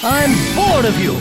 I'm bored of you!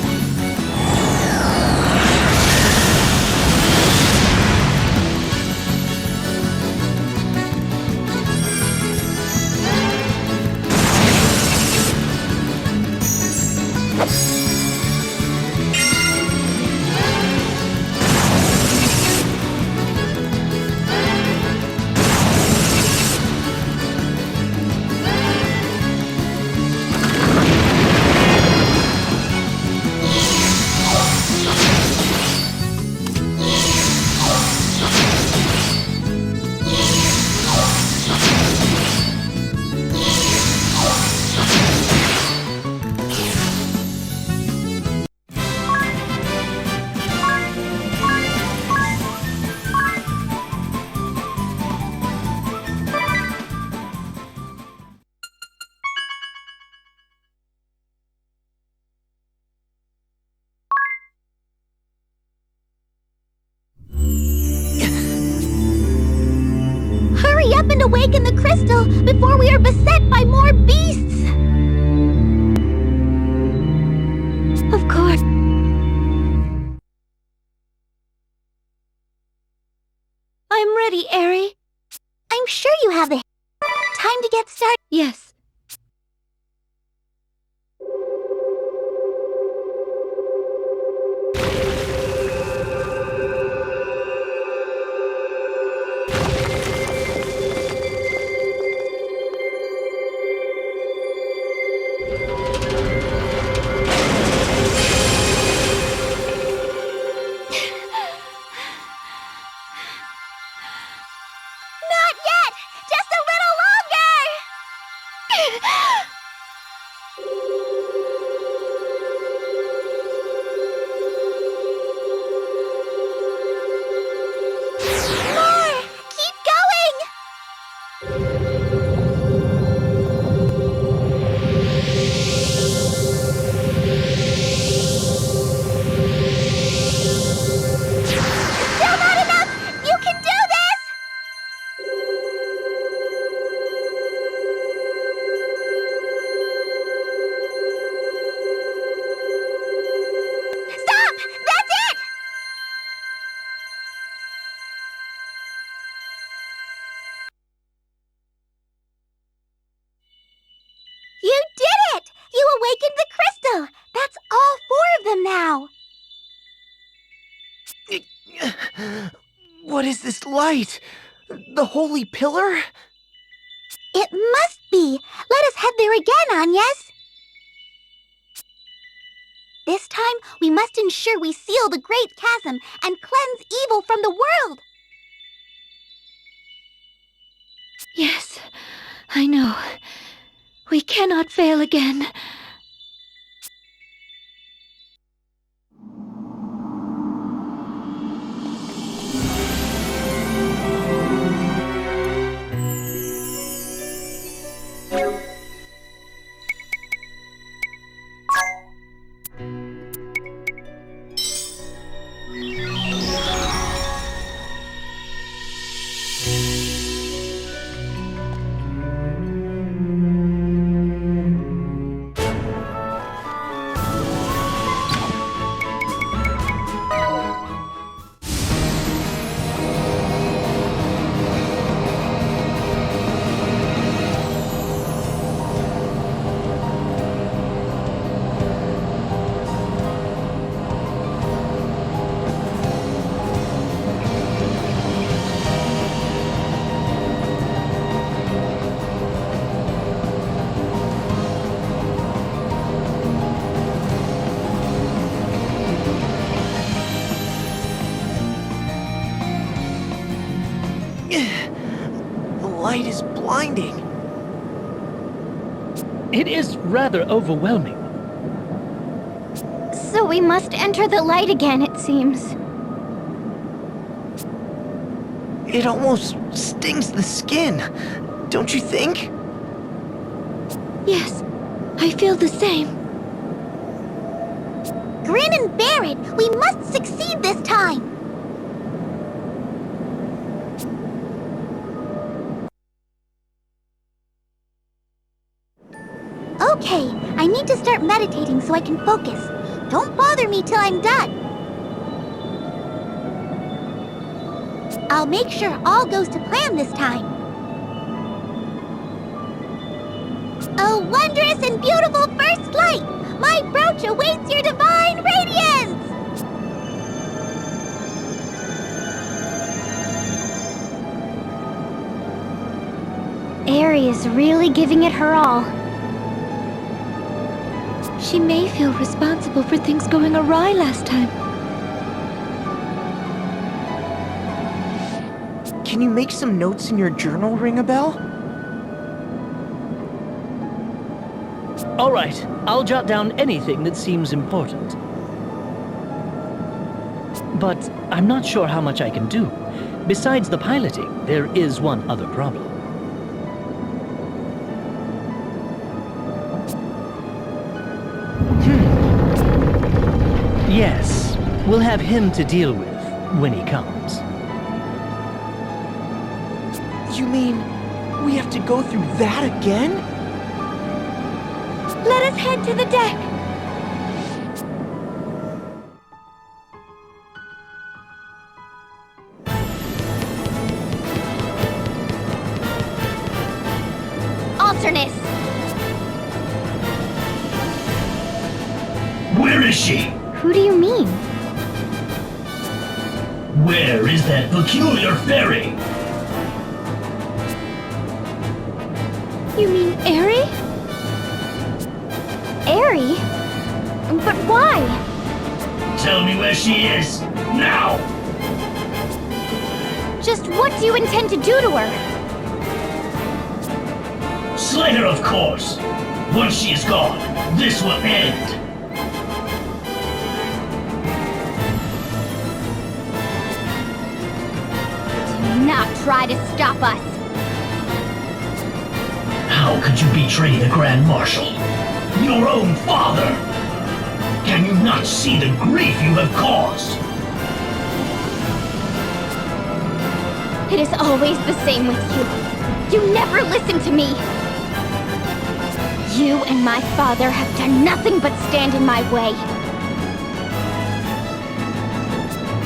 Hurry up and awaken the crystal before we are beset by more beasts! Of course. I'm ready, Eri. I'm sure you have the time to get started. Yes. Not yet! Just a little longer! More! Keep going! Still not enough! You can do this! Stop! That's it! You did it! You awakened the crystal! That's all 4 of them now! What is this light? The holy pillar? It must be! Let us head there again, Agnes! This time, we must ensure we seal the Great Chasm and cleanse evil from the world! Yes, I know. We cannot fail again. The light is blinding. It is rather overwhelming. So we must enter the light again, it seems. It almost stings the skin, don't you think? Yes, I feel the same. Grin and bear it! We must succeed this time! Okay, I need to start meditating so I can focus. Don't bother me till I'm done. I'll make sure all goes to plan this time. A wondrous and beautiful first light! My brooch awaits your divine radiance! Aerie is really giving it her all. She may feel responsible for things going awry last time. Can you make some notes in your journal, ring a bell? All right, I'll jot down anything that seems important. But I'm not sure how much I can do. Besides the piloting, there is one other problem. Yes, we'll have him to deal with when he comes. You mean we have to go through that again? Let us head to the deck! Alternus! Where is she? Who do you mean? Where is that peculiar fairy? You mean Aerie? Aerie? But why? Tell me where she is, now! Just what do you intend to do to her? Slay her, of course! Once she is gone, this will end! Do not try to stop us! How could you betray the Grand Marshal? Your own father! Can you not see the grief you have caused? It is always the same with you. You never listen to me! You and my father have done nothing but stand in my way.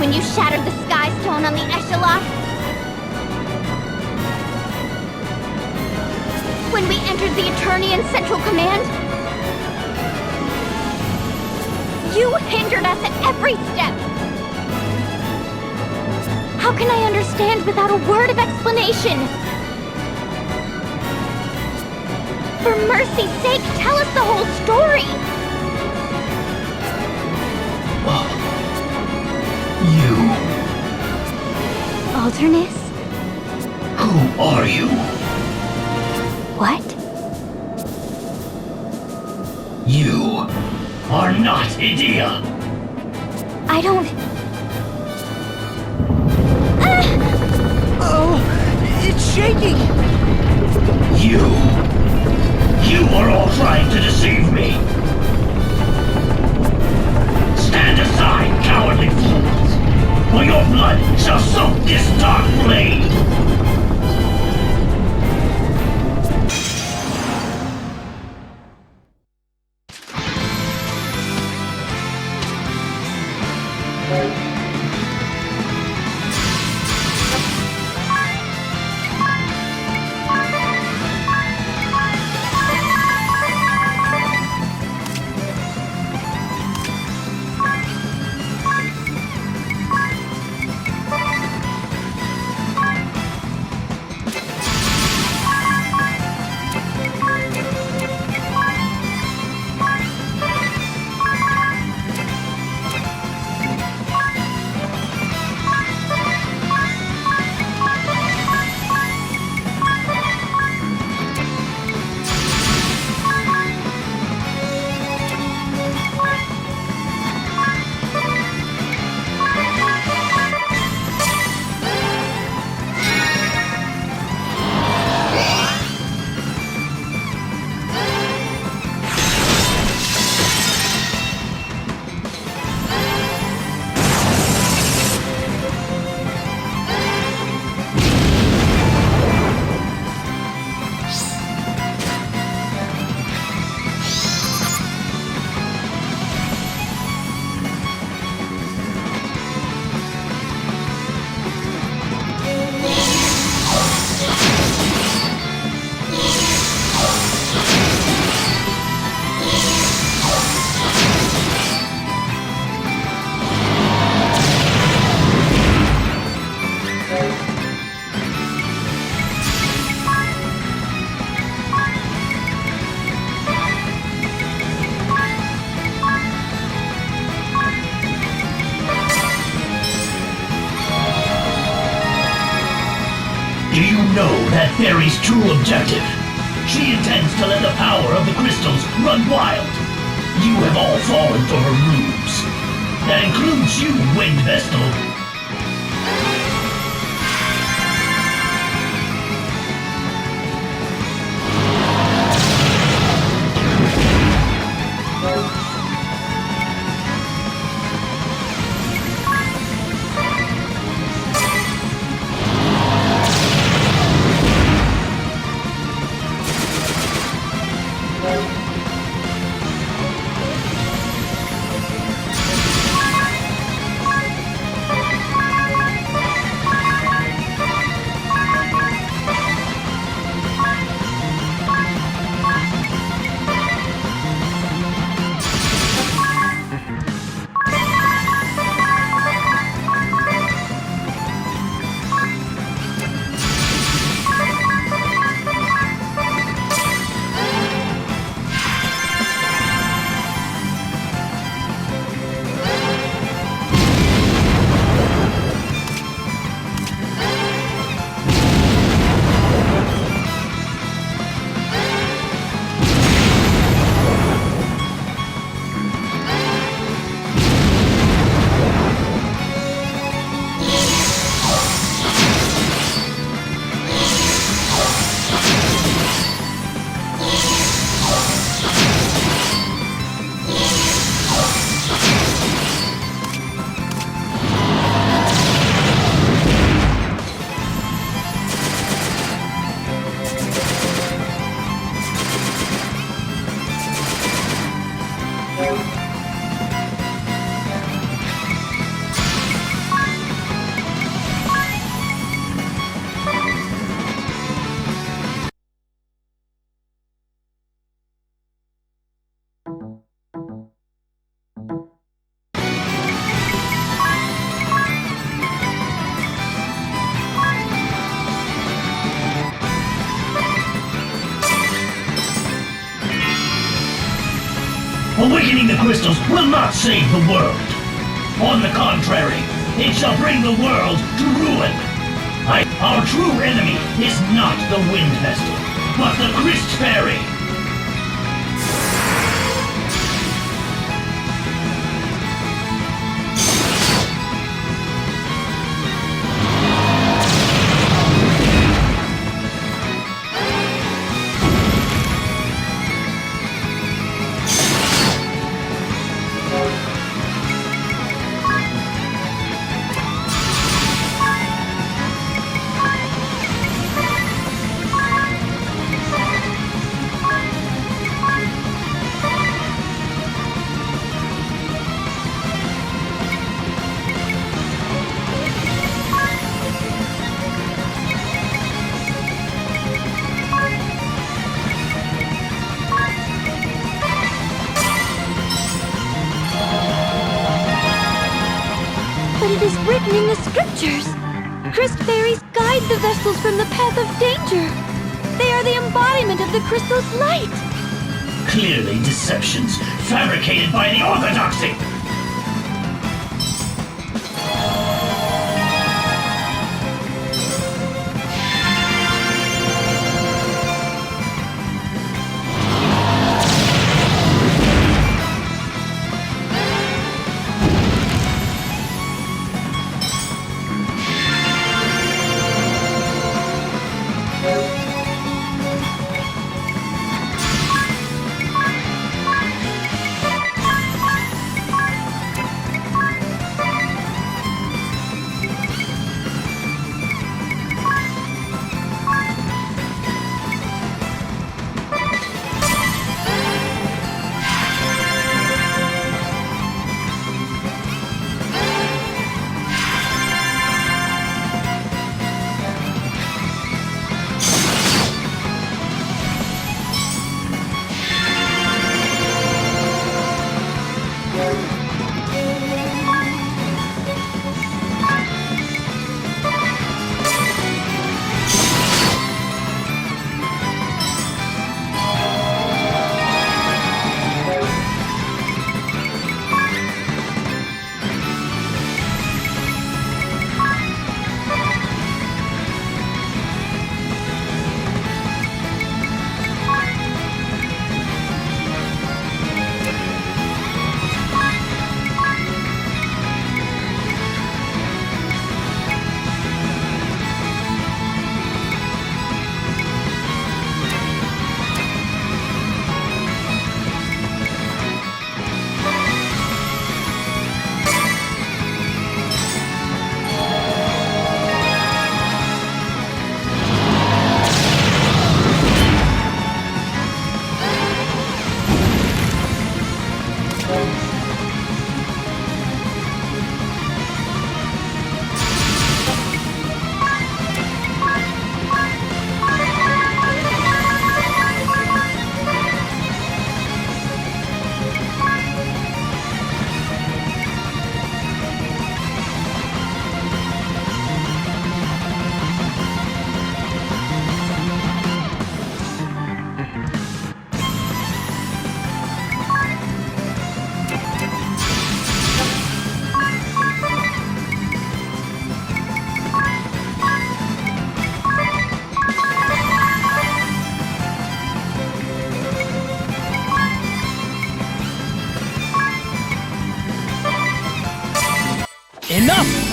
When you shattered the Sky Stone on the Echelon, when we entered the Eternian Central Command, you hindered us at every step. How can I understand without a word of explanation? For mercy's sake, tell us the whole story! You... Alternus? Who are you? What? You are not Idea. I don't... Oh, it's shaking! You are all trying to deceive me. Stand aside, cowardly fools, or your blood shall soak this dark blade. know that fairy's true objective. She intends to let the power of the crystals run wild. You have all fallen for her ruse. That includes you, Wind Vestal. Awakening the crystals will not save the world. On the contrary, it shall bring the world to ruin. Our true enemy is not the Wind Vestal, but the Crystal Fairy. But it is written in the scriptures. Crystal fairies guide the vessels from the path of danger. They are the embodiment of the crystal's light. Clearly deceptions fabricated by the orthodoxy. enough!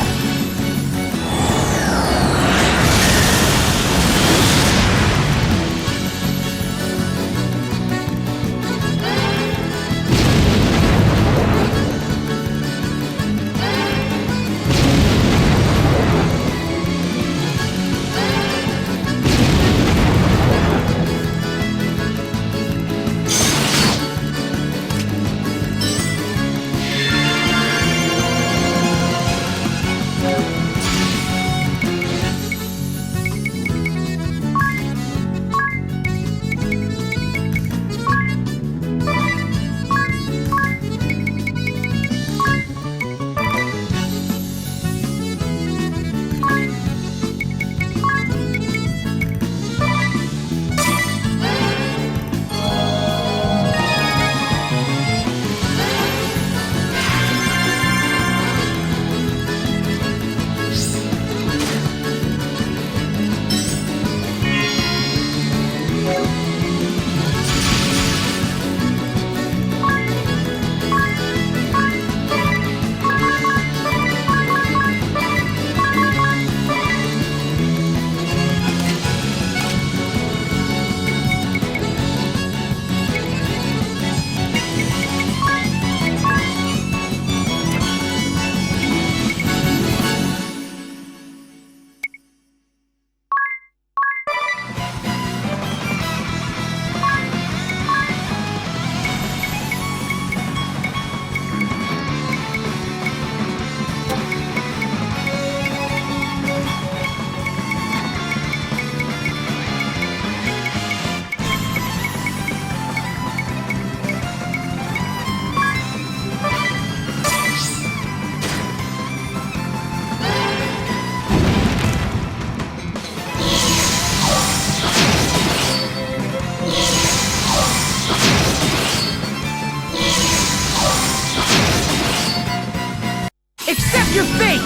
Accept your fate!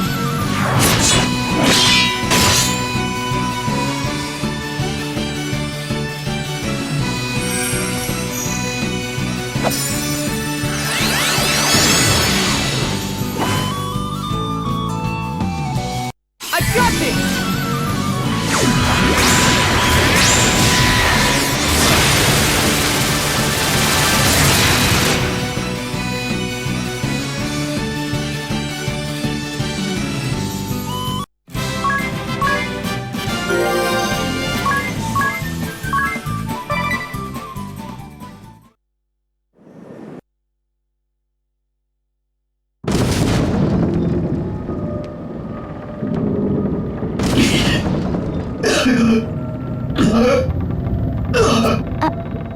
I got this!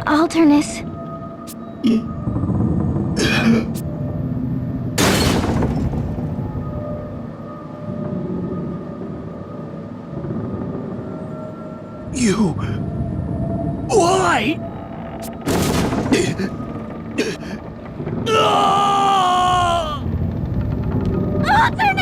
Alternus. You... Why? Alternus!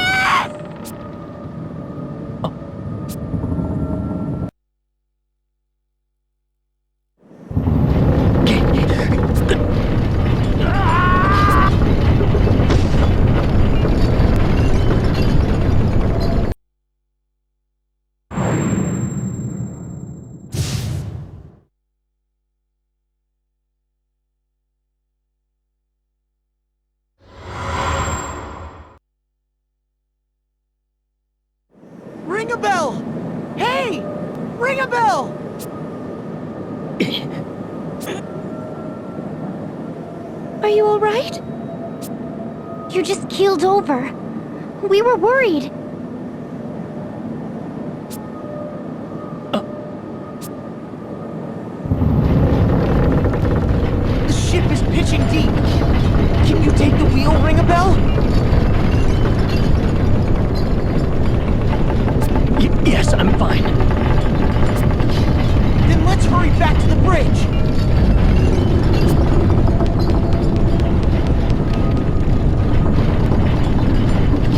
Ring a bell! Hey! Ring a bell! Are you alright? You just keeled over. We were worried. The ship is pitching deep. Can you take the wheel, Ring a bell? Yes, I'm fine. Then let's hurry back to the bridge.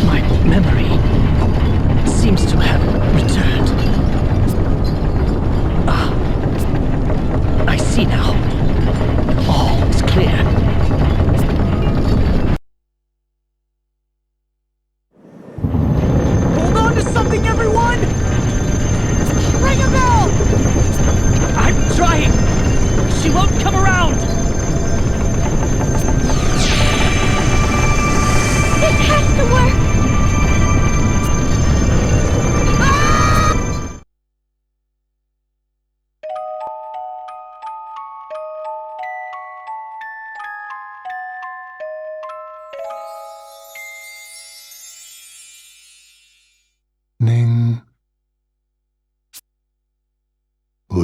My memory...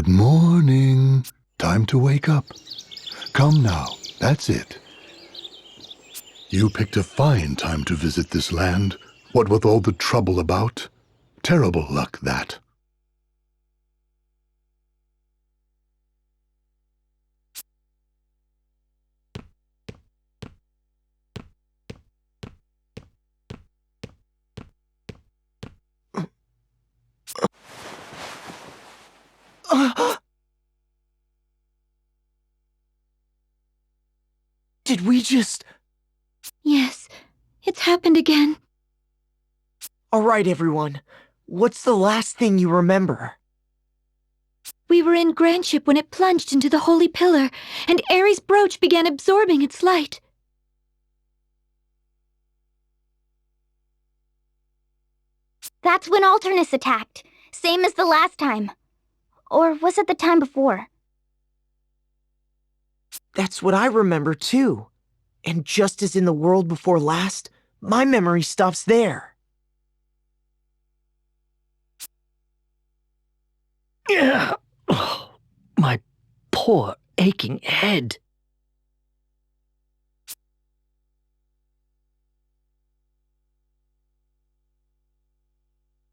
Good morning. Time to wake up. Come now, that's it. You picked a fine time to visit this land, what with all the trouble about. Terrible luck, that. Did we just... Yes, it's happened again. Alright, everyone. What's the last thing you remember? We were in Grandship when it plunged into the Holy Pillar, and Ares' brooch began absorbing its light. That's when Alternus attacked, same as the last time. Or was it the time before? That's what I remember, too. And just as in the world before last, my memory stops there. Yeah. Oh, my poor aching head.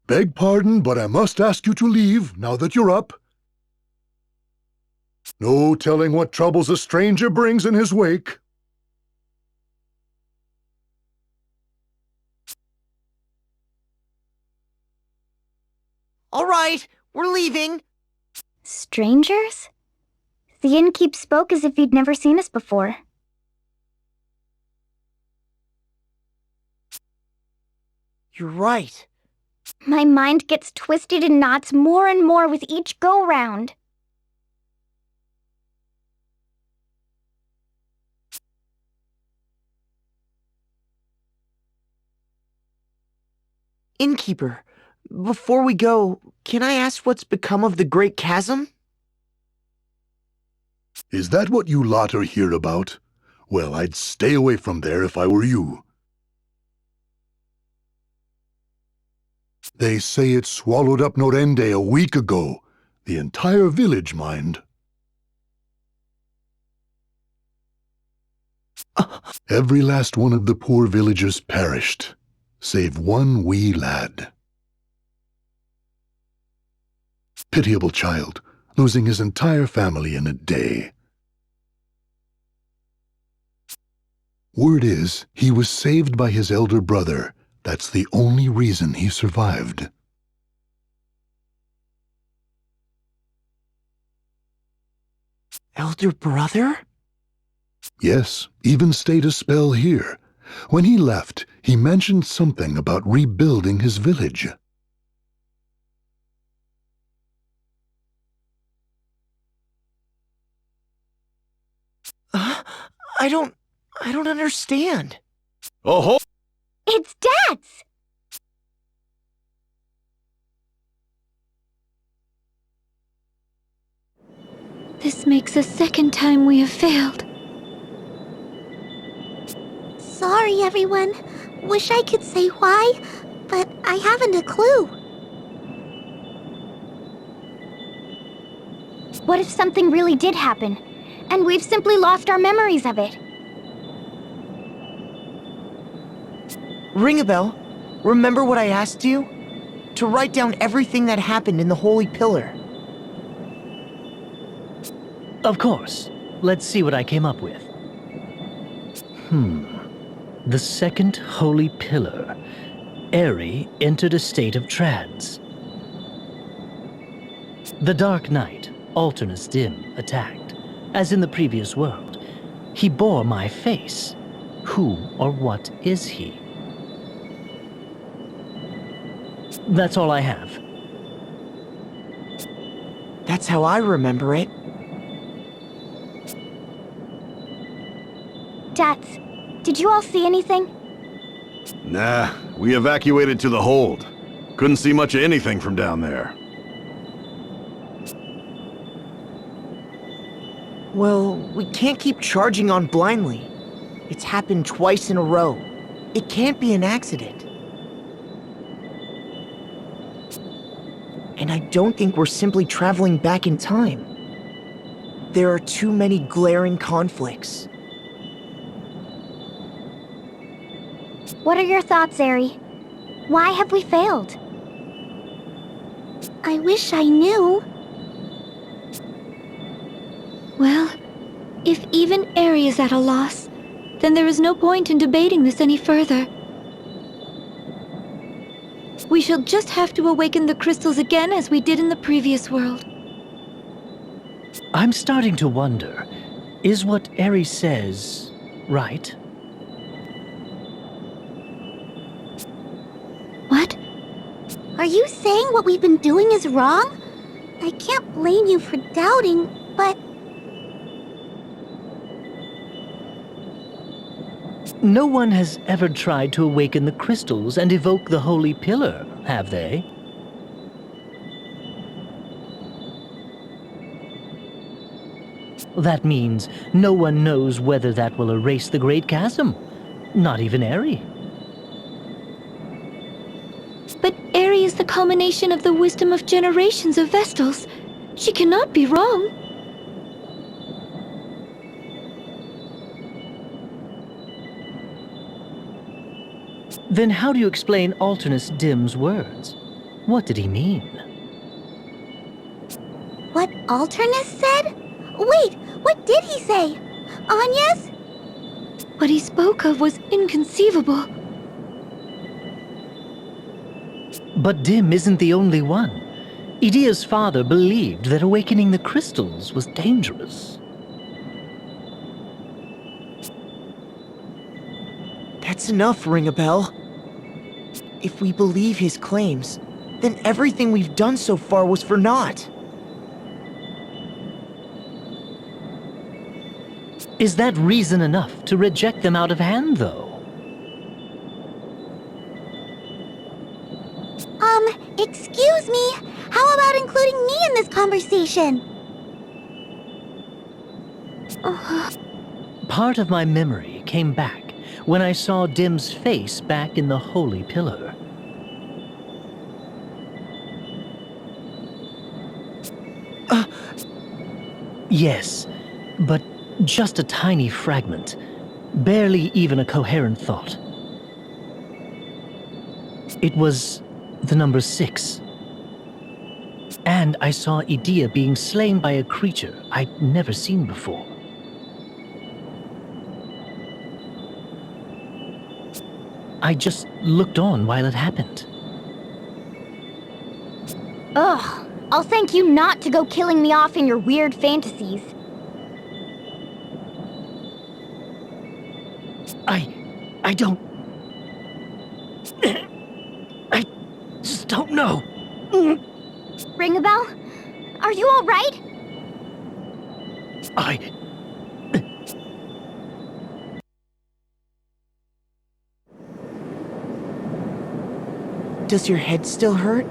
Beg pardon, but I must ask you to leave now that you're up. No telling what troubles a stranger brings in his wake. Alright, we're leaving. Strangers? The innkeep spoke as if he'd never seen us before. You're right. My mind gets twisted in knots more and more with each go-round. Innkeeper, before we go, can I ask what's become of the Great Chasm? Is that what you lot are here about? Well, I'd stay away from there if I were you. They say it swallowed up Norende a week ago. The entire village, mind. Every last one of the poor villagers perished, save one wee lad. Pitiable child, losing his entire family in a day. Word is, he was saved by his elder brother. That's the only reason he survived. Elder brother? Yes, even stayed a spell here. When he left, he mentioned something about rebuilding his village. I don't understand. Oh-ho! It's Dad's! This makes a second time we have failed. Sorry, everyone. Wish I could say why, but I haven't a clue. What if something really did happen, and we've simply lost our memories of it? Ring a bell. Remember what I asked you? To write down everything that happened in the Holy Pillar. Of course. Let's see what I came up with. The second holy pillar. Eri entered a state of trance. The Dark Knight, Alternus Dim, attacked. As in the previous world, he bore my face. Who or what is he? That's all I have. That's how I remember it. Dats, did you all see anything? Nah, we evacuated to the hold. Couldn't see much of anything from down there. Well, we can't keep charging on blindly. It's happened twice in a row. It can't be an accident. And I don't think we're simply traveling back in time. There are too many glaring conflicts. What are your thoughts, Eri? Why have we failed? I wish I knew. Well, if even Eri is at a loss, then there is no point in debating this any further. We shall just have to awaken the crystals again as we did in the previous world. I'm starting to wonder, is what Eri says right? What? Are you saying what we've been doing is wrong? I can't blame you for doubting, but... No one has ever tried to awaken the crystals and evoke the Holy Pillar, have they? That means no one knows whether that will erase the Great Chasm. Not even Eri. But Eri is the culmination of the wisdom of generations of Vestals. She cannot be wrong. Then how do you explain Alternus Dim's words? What did he mean? What Alternus said? Wait, what did he say? Anya's? What he spoke of was inconceivable. But Dim isn't the only one. Idia's father believed that awakening the crystals was dangerous. That's enough, Ring-a-Bell. If we believe his claims, then everything we've done so far was for naught. Is that reason enough to reject them out of hand, though? Excuse me? How about including me in this conversation? Part of my memory came back when I saw Dim's face back in the Holy Pillar. Yes, but just a tiny fragment. Barely even a coherent thought. It was the number 6. And I saw Idia being slain by a creature I'd never seen before. I just looked on while it happened. Ugh, I'll thank you not to go killing me off in your weird fantasies. I don't... I just don't know. Ring-a-Bell? Are you alright? Does your head still hurt?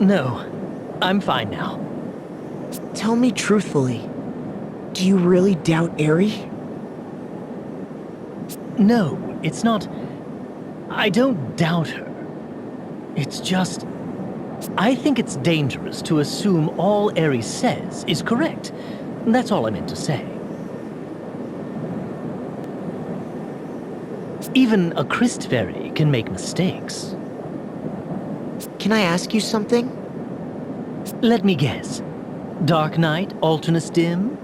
No, I'm fine now. Tell me truthfully, do you really doubt Eri? No, it's not... I don't doubt her. It's just... I think it's dangerous to assume all Eri says is correct. That's all I meant to say. Even a Christ Fairy can make mistakes. Can I ask you something? Let me guess. Dark Knight, Alternus Dim?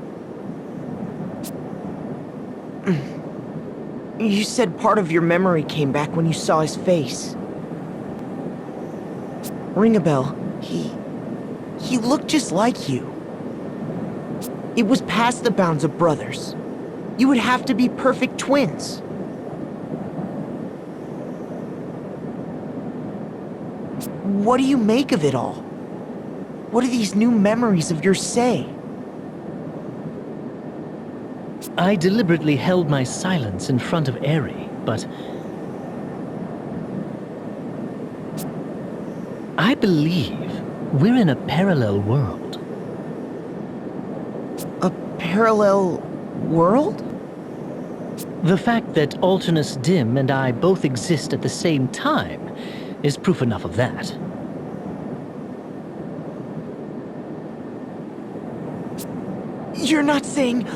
You said part of your memory came back when you saw his face. Ring-a-Bell, he looked just like you. It was past the bounds of brothers. You would have to be perfect twins. What do you make of it all? What do these new memories of yours say? I deliberately held my silence in front of Eri, but... I believe we're in a parallel world. A parallel world? The fact that Alternus Dim and I both exist at the same time is proof enough of that. You're not saying...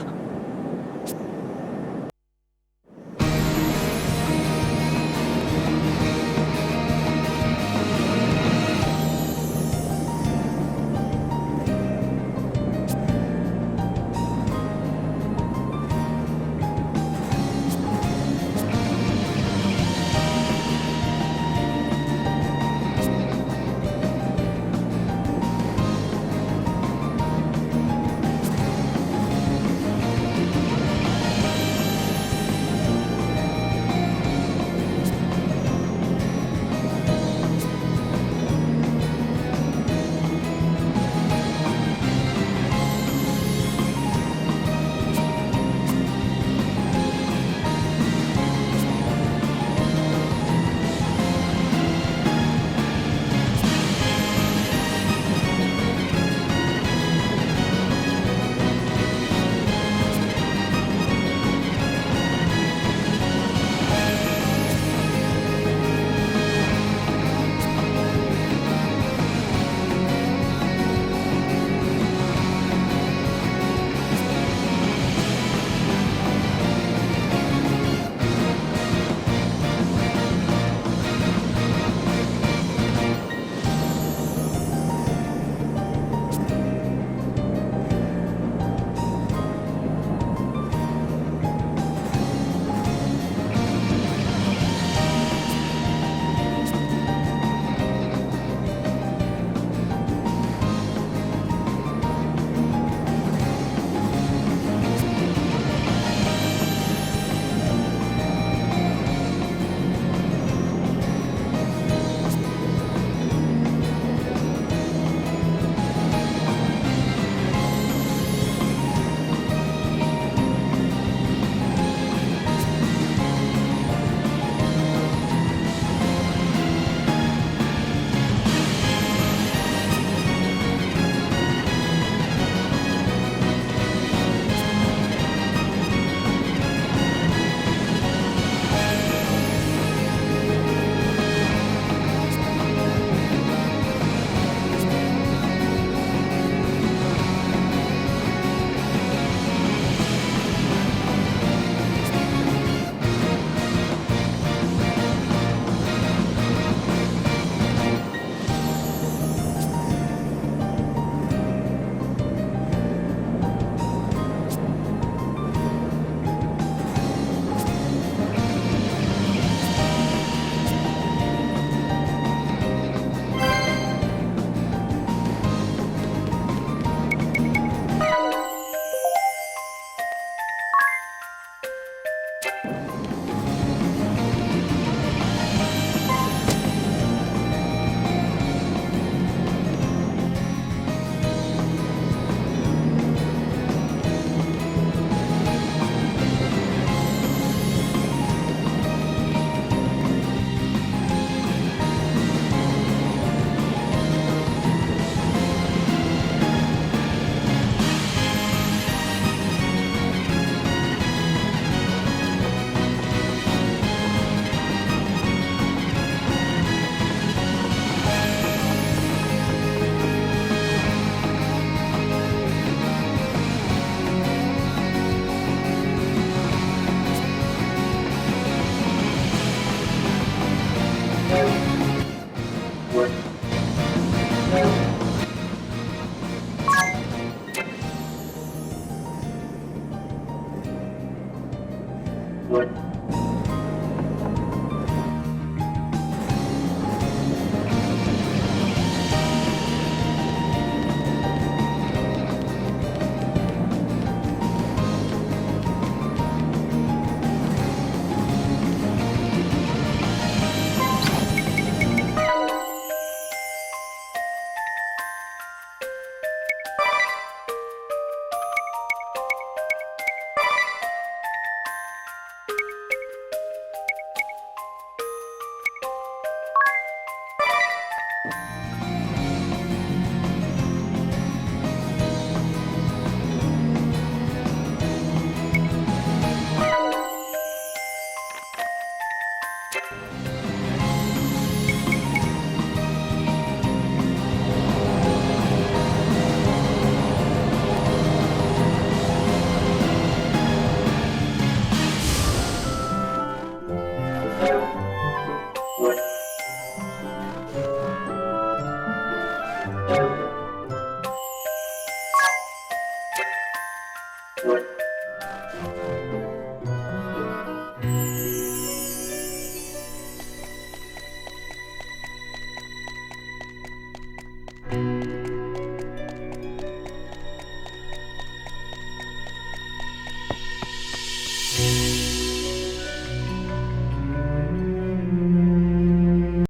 What?